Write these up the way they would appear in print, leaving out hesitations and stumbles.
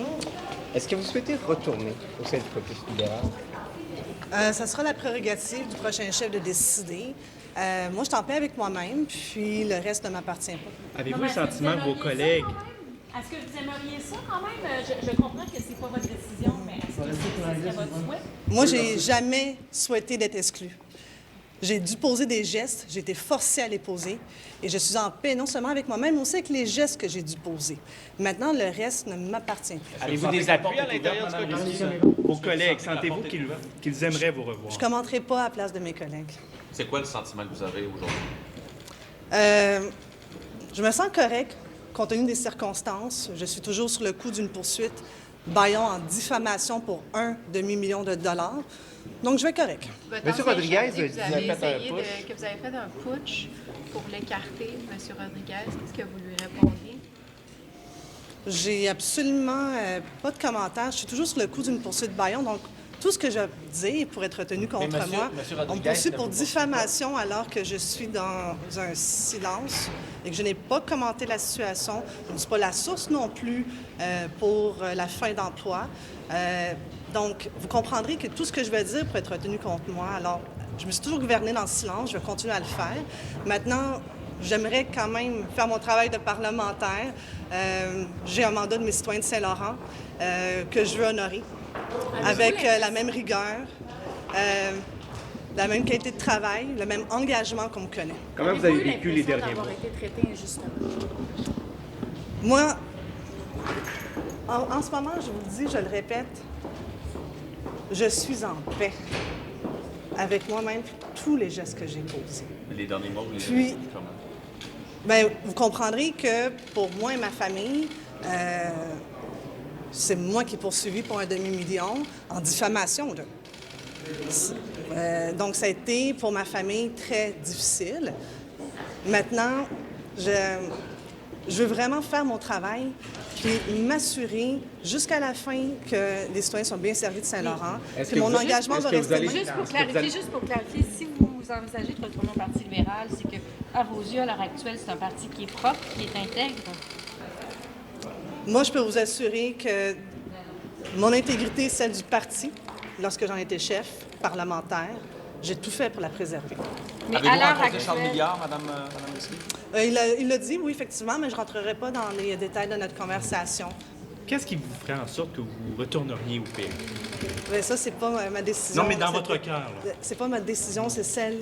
Bonjour. Est-ce que vous souhaitez retourner au sein du caucus libéral? Ça sera la prérogative du prochain chef de décider. Moi, je suis en paix avec moi-même, puis le reste ne m'appartient pas. Avez-vous le sentiment que vos collègues... Est-ce que vous aimeriez ça quand même? Je comprends que c'est pas votre décision, mais est-ce que ce serait votre souhait? Moi, j'ai jamais souhaité d'être exclu. J'ai dû poser des gestes, j'ai été forcée à les poser, et je suis en paix non seulement avec moi-même, mais aussi avec les gestes que j'ai dû poser. Maintenant, le reste ne m'appartient plus. Avez-vous des appuis à l'intérieur du caucus? Vos collègues, sentez-vous qu'ils aimeraient vous revoir? Je ne commenterai pas à la place de mes collègues. C'est quoi le sentiment que vous avez aujourd'hui? Je me sens correct, compte tenu des circonstances. Je suis toujours sur le coup d'une poursuite Bayon en diffamation pour $1,5 million. Donc, je vais correct. Monsieur Rodriguez dit que vous a avez fait un essayé putsch. que vous avez fait un putsch pour l'écarter, M. Rodriguez. Qu'est-ce que vous lui répondiez? J'ai absolument pas de commentaires. Je suis toujours sur le coup d'une poursuite Bayon. Donc, tout ce que je dis pour être retenu contre moi, on me poursuit pour diffamation alors que je suis dans un silence et que je n'ai pas commenté la situation. Je ne suis pas la source non plus pour la fin d'emploi. Donc, vous comprendrez que tout ce que je vais dire pour être retenu contre moi, alors, je me suis toujours gouvernée dans le silence, je vais continuer à le faire. Maintenant, j'aimerais quand même faire mon travail de parlementaire. J'ai un mandat de mes citoyens de Saint-Laurent que je veux honorer avec la même rigueur, la même qualité de travail, le même engagement qu'on me connaît. Comment vous avez vécu les derniers mois? D'avoir été traité injustement. Moi, en ce moment, je vous le dis, je le répète, je suis en paix avec moi-même et tous les gestes que j'ai posés. Les derniers mois, vous les Puis- avez vécus comment? Bien, vous comprendrez que pour moi et ma famille, c'est moi qui ai poursuivi pour $1,5 million en diffamation. Donc, ça a été pour ma famille très difficile. Maintenant, je veux vraiment faire mon travail puis m'assurer jusqu'à la fin que les citoyens sont bien servis de Saint-Laurent. Est-ce Puis que mon vous- engagement est-ce va que vous rester allez- le même. Juste pour clarifier, si vous envisagez de retourner au Parti libéral, c'est que, à vos yeux, à l'heure actuelle, c'est un parti qui est propre, qui est intègre. Moi, je peux vous assurer que mon intégrité est celle du parti. Lorsque j'en étais chef parlementaire, j'ai tout fait pour la préserver. Mais à Avez-vous l'heure rencontré Charles actuelle, Milliard, Madame Risky? Il l'a dit, oui, effectivement, mais je ne rentrerai pas dans les détails de notre conversation. Qu'est-ce qui vous ferait en sorte que vous retourneriez au PQ? Mais ça, c'est pas ma décision. Non, mais dans C'est- votre cœur, là. C'est pas ma décision, c'est celle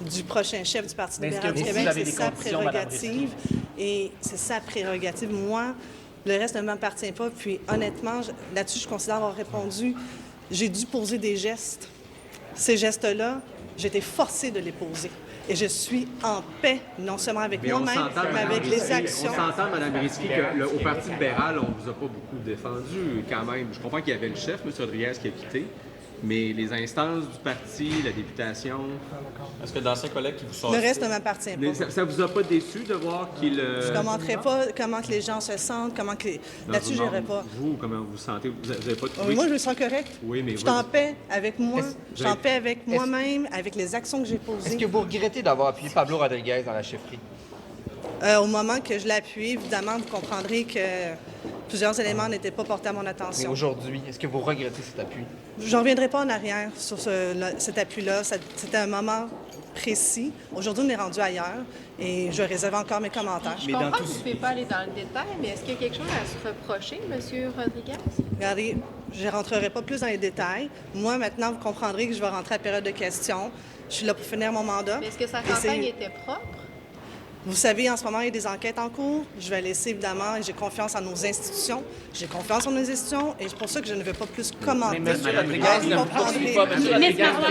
du prochain chef du Parti Mais est-ce libéral que du vous Québec. avez C'est des sa conditions, Madame prérogative. Et c'est sa prérogative. Moi, le reste ne m'appartient pas. Puis, honnêtement, là-dessus, je considère avoir répondu. J'ai dû poser des gestes. Ces gestes-là, j'ai été forcée de les poser. Et je suis en paix, non seulement avec Mais on moi-même, s'entend, mais Mme avec les Risky, actions. On s'entend, Mme Risky, qu'au Parti libéral, on ne vous a pas beaucoup défendu quand même. Je comprends qu'il y avait le chef, M. Rodriguez, qui a quitté, mais les instances du parti, la députation, Est-ce que d'anciens collègues qui vous sont... Le reste ne m'appartient pas. ça vous a pas déçu de voir qu'il... Je ne commenterai pas comment que les gens se sentent, comment que... Là-dessus, je n'irai pas. Vous, comment vous sentez? Vous n'avez pas Oui, moi, je me sens correct. Oui, mais Je suis en paix avec moi, je suis en paix avec est-ce- moi-même, avec les actions que j'ai posées. Est-ce que vous regrettez d'avoir appuyé Pablo Rodriguez dans la chefferie? Au moment que je l'ai appuyé, évidemment, vous comprendrez que plusieurs éléments n'étaient pas portés à mon Mais attention. aujourd'hui, est-ce que vous regrettez cet appui? Je ne reviendrai pas en arrière sur cet appui-là. C'était un moment précis. Aujourd'hui, on est rendu ailleurs et je réserve encore mes commentaires. Je Mais dans comprends tout que vous ne pouvez pas aller dans le détail, mais est-ce qu'il y a quelque chose à se reprocher, M. Rodriguez? Regardez, je ne rentrerai pas plus dans les détails. Moi, maintenant, vous comprendrez que je vais rentrer à la période de questions. Je suis là pour finir mon mandat. Mais est-ce que sa Et c'est- campagne était propre? Vous savez, en ce moment, il y a des enquêtes en cours. Je vais laisser, évidemment, et j'ai confiance en nos institutions. J'ai confiance en nos institutions et c'est pour ça que je ne vais pas plus commenter. Mais M. Alors, Rodriguez vous ne vous comprendrez. poursuit pas, M. Mais Rodriguez. par la